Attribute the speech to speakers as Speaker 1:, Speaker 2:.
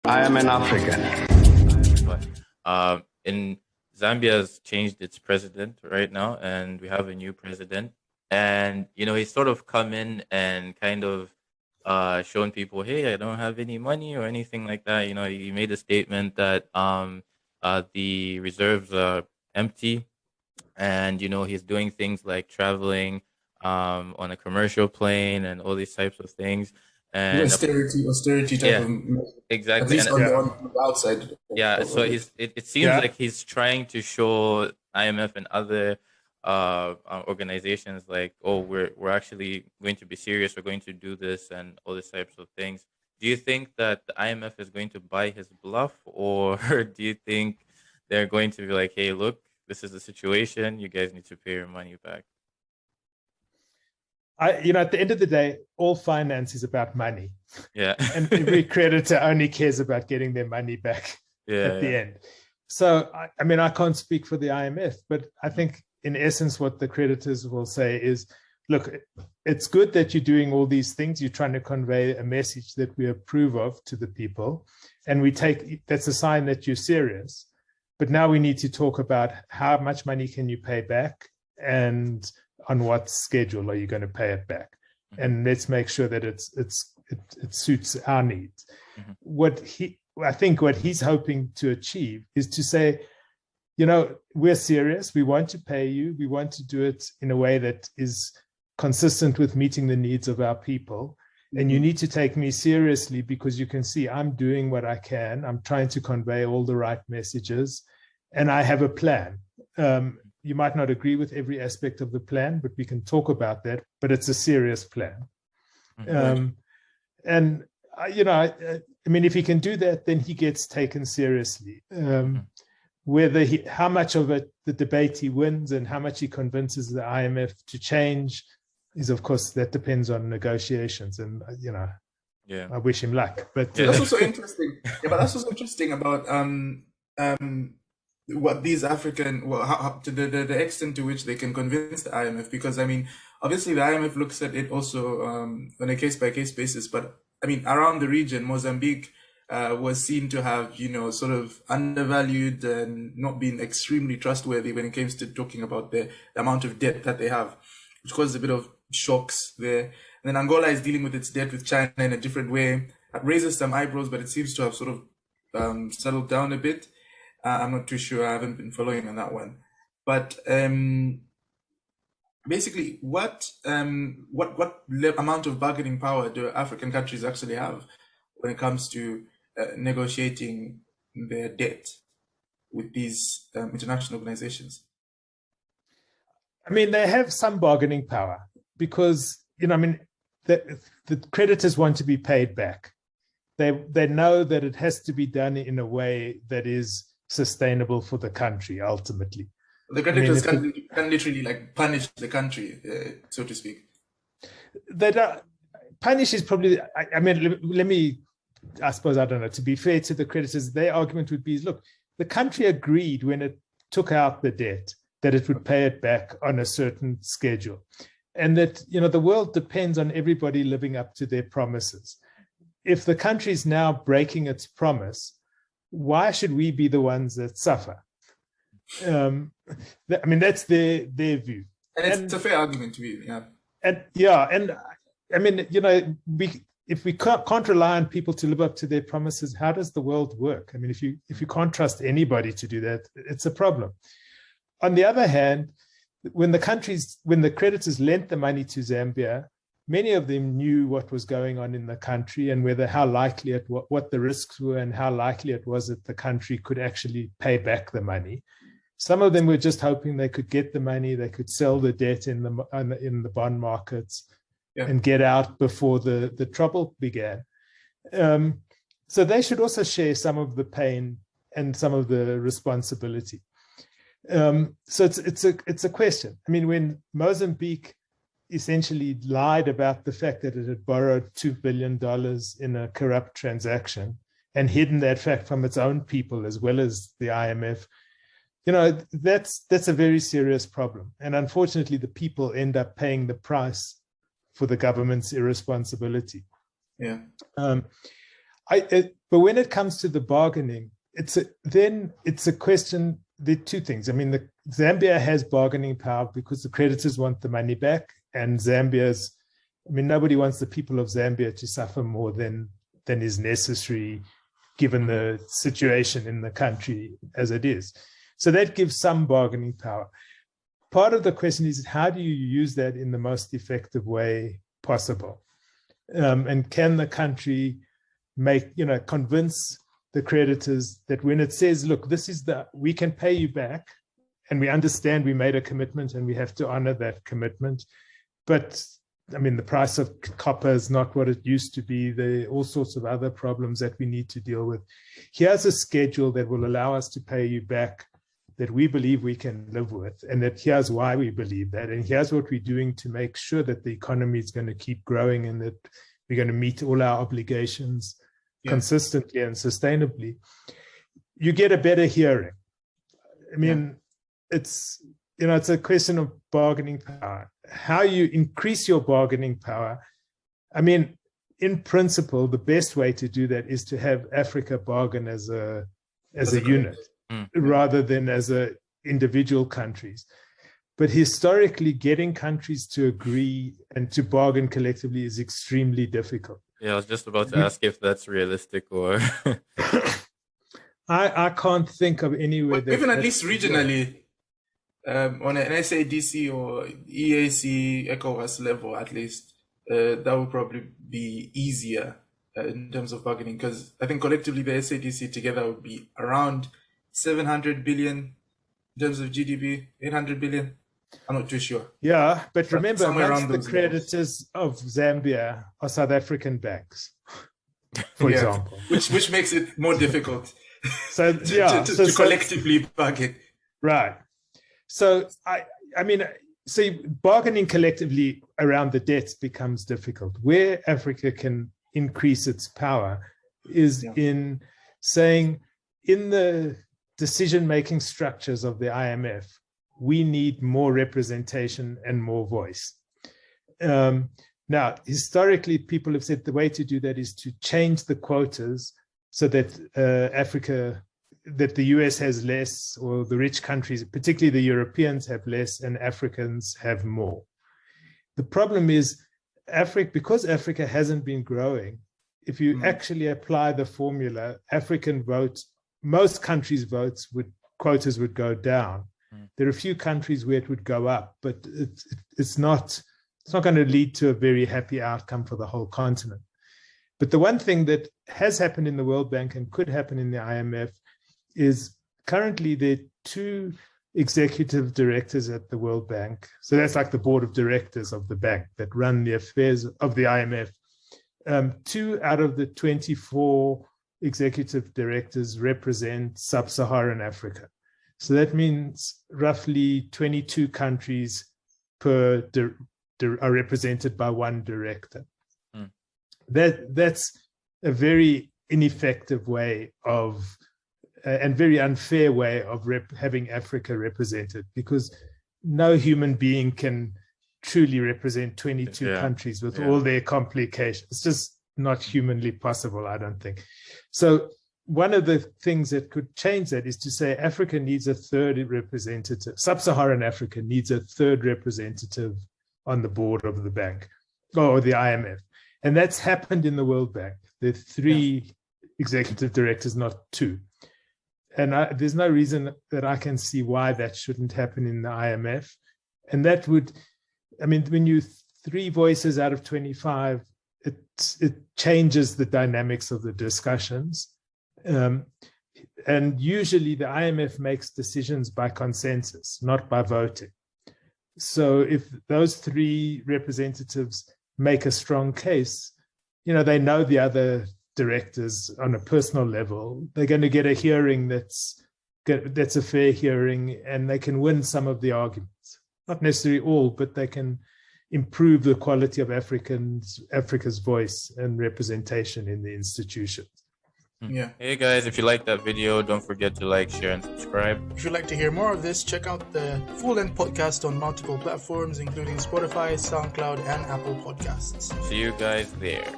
Speaker 1: I am an African.
Speaker 2: In Zambia has changed its president right now, and we have a new president. And he's sort of come in and kind of shown people, hey, I don't have any money or anything like that. He made a statement that the reserves are empty, and he's doing things like traveling on a commercial plane and all these types of things. And
Speaker 3: austerity type
Speaker 2: yeah,
Speaker 3: of, at
Speaker 2: exactly.
Speaker 3: least
Speaker 2: And
Speaker 3: on the outside.
Speaker 2: yeah, so it seems like he's trying to show IMF and other organizations like, oh, we're actually going to be serious. We're going to do this and all these types of things. Do you think that the IMF is going to buy his bluff, or do you think they're going to be like, hey, look, this is the situation. You guys need to pay your money back?
Speaker 4: At the end of the day, all finance is about money.
Speaker 2: Yeah.
Speaker 4: And every creditor only cares about getting their money back at the end. So, I can't speak for the IMF, but I think in essence, what the creditors will say is, look, it's good that you're doing all these things. You're trying to convey a message that we approve of to the people. And that's a sign that you're serious. But now we need to talk about how much money can you pay back, and on what schedule are you going to pay it back? Mm-hmm. And let's make sure that it suits our needs. Mm-hmm. I think what he's hoping to achieve is to say, we're serious. We want to pay you. We want to do it in a way that is consistent with meeting the needs of our people. Mm-hmm. And you need to take me seriously, because you can see I'm doing what I can. I'm trying to convey all the right messages, and I have a plan. You might not agree with every aspect of the plan, but we can talk about that. But it's a serious plan. Mm-hmm. If he can do that, then he gets taken seriously. How much of it, the debate he wins, and how much he convinces the IMF to change is, of course, that depends on negotiations. And, I wish him luck. But
Speaker 3: that's also interesting. Yeah, but that's also interesting about what these African, to the extent to which they can convince the IMF, because obviously the IMF looks at it also on a case-by-case basis, but around the region, Mozambique was seen to have, sort of undervalued and not been extremely trustworthy when it comes to talking about the amount of debt that they have, which caused a bit of shocks there. And then Angola is dealing with its debt with China in a different way. It raises some eyebrows, but it seems to have sort of settled down a bit. I'm not too sure. I haven't been following on that one. But basically, what amount of bargaining power do African countries actually have when it comes to negotiating their debt with these international organizations?
Speaker 4: They have some bargaining power, because the creditors want to be paid back. They know that it has to be done in a way that is sustainable for the country ultimately.
Speaker 3: The creditors can literally punish the country, so to speak.
Speaker 4: Punish is probably, I suppose, I don't know, to be fair to the creditors, their argument would be, look, the country agreed when it took out the debt that it would pay it back on a certain schedule. And that, the world depends on everybody living up to their promises. If the country is now breaking its promise, why should we be the ones that suffer? That's their view.
Speaker 3: And it's a fair argument to be, yeah.
Speaker 4: If we can't rely on people to live up to their promises, how does the world work? If you can't trust anybody to do that, it's a problem. On the other hand, when the creditors lent the money to Zambia, many of them knew what was going on in the country, and how likely what the risks were, and how likely it was that the country could actually pay back the money. Some of them were just hoping they could get the money, they could sell the debt in the bond markets, and get out before the trouble began. So they should also share some of the pain and some of the responsibility. So it's a question. When Mozambique essentially lied about the fact that it had borrowed $2 billion in a corrupt transaction and hidden that fact from its own people as well as the IMF, that's a very serious problem. And unfortunately, the people end up paying the price for the government's irresponsibility.
Speaker 3: Yeah.
Speaker 4: But when it comes to the bargaining, it's a question. There are two things. I mean, Zambia has bargaining power because the creditors want the money back, and nobody wants the people of Zambia to suffer more than is necessary, given the situation in the country as it is. So that gives some bargaining power. Part of the question is, how do you use that in the most effective way possible? And can the country convince the creditors that when it says, look, we can pay you back, and we understand we made a commitment and we have to honor that commitment. But I mean, the price of copper is not what it used to be. There are all sorts of other problems that we need to deal with. Here's a schedule that will allow us to pay you back that we believe we can live with, and that here's why we believe that, and here's what we're doing to make sure that the economy is going to keep growing and that we're going to meet all our obligations consistently and sustainably. You get a better hearing. I mean, it's a question of bargaining power. How you increase your bargaining power. I mean, in principle, the best way to do that is to have Africa bargain as a unit, rather than as individual countries. But historically, getting countries to agree and to bargain collectively is extremely difficult.
Speaker 2: Yeah, I was just about to ask if that's realistic or...
Speaker 4: I can't think of anywhere that...
Speaker 3: Even at least regionally, on an SADC or EAC, ECOWAS level at least, that would probably be easier in terms of bargaining, because I think collectively the SADC together would be around 700 billion in terms of GDP, 800 billion. I'm not too sure.
Speaker 4: Yeah, but remember, amongst the creditors of Zambia are South African banks, for example.
Speaker 3: Which makes it more difficult
Speaker 4: to
Speaker 3: collectively bargain.
Speaker 4: Right. So, I mean, see, bargaining collectively around the debts becomes difficult. Where Africa can increase its power is in saying, in the decision-making structures of the IMF, we need more representation and more voice. Now, historically, people have said the way to do that is to change the quotas so that that the US has less, or the rich countries, particularly the Europeans, have less and Africans have more. The problem is, because Africa hasn't been growing, if you actually apply the formula, African votes, most countries' quotas would go down. There are a few countries where it would go up, but it's not going to lead to a very happy outcome for the whole continent. But the one thing that has happened in the World Bank and could happen in the IMF is currently there are 2 executive directors at the World Bank. So that's like the board of directors of the bank that run the affairs of the IMF. 2 out of the 24 executive directors represent sub-Saharan Africa. So that means roughly 22 countries are represented by 1 director. That's a very ineffective way of, and very unfair way of having Africa represented, because no human being can truly represent 22 countries with all their complications. It's just not humanly possible, I don't think. So one of the things that could change that is to say Africa needs a 3rd representative. Sub-Saharan Africa needs a 3rd representative on the board of the bank, or the IMF. And that's happened in the World Bank. There are 3 executive directors, not 2. And there's no reason that I can see why that shouldn't happen in the IMF. And that would, I mean, when you 3 voices out of 25, it changes the dynamics of the discussions. And usually the IMF makes decisions by consensus, not by voting. So if those 3 representatives make a strong case, they know the other directors on a personal level, they're going to get a hearing that's a fair hearing, and they can win some of the arguments. Not necessarily all, but they can improve the quality of Africa's voice and representation in the institutions.
Speaker 3: Yeah.
Speaker 2: Hey guys, if you like that video, don't forget to like, share, and subscribe.
Speaker 1: If you'd like to hear more of this, check out the full-length podcast on multiple platforms, including Spotify, SoundCloud, and Apple Podcasts.
Speaker 2: See you guys there.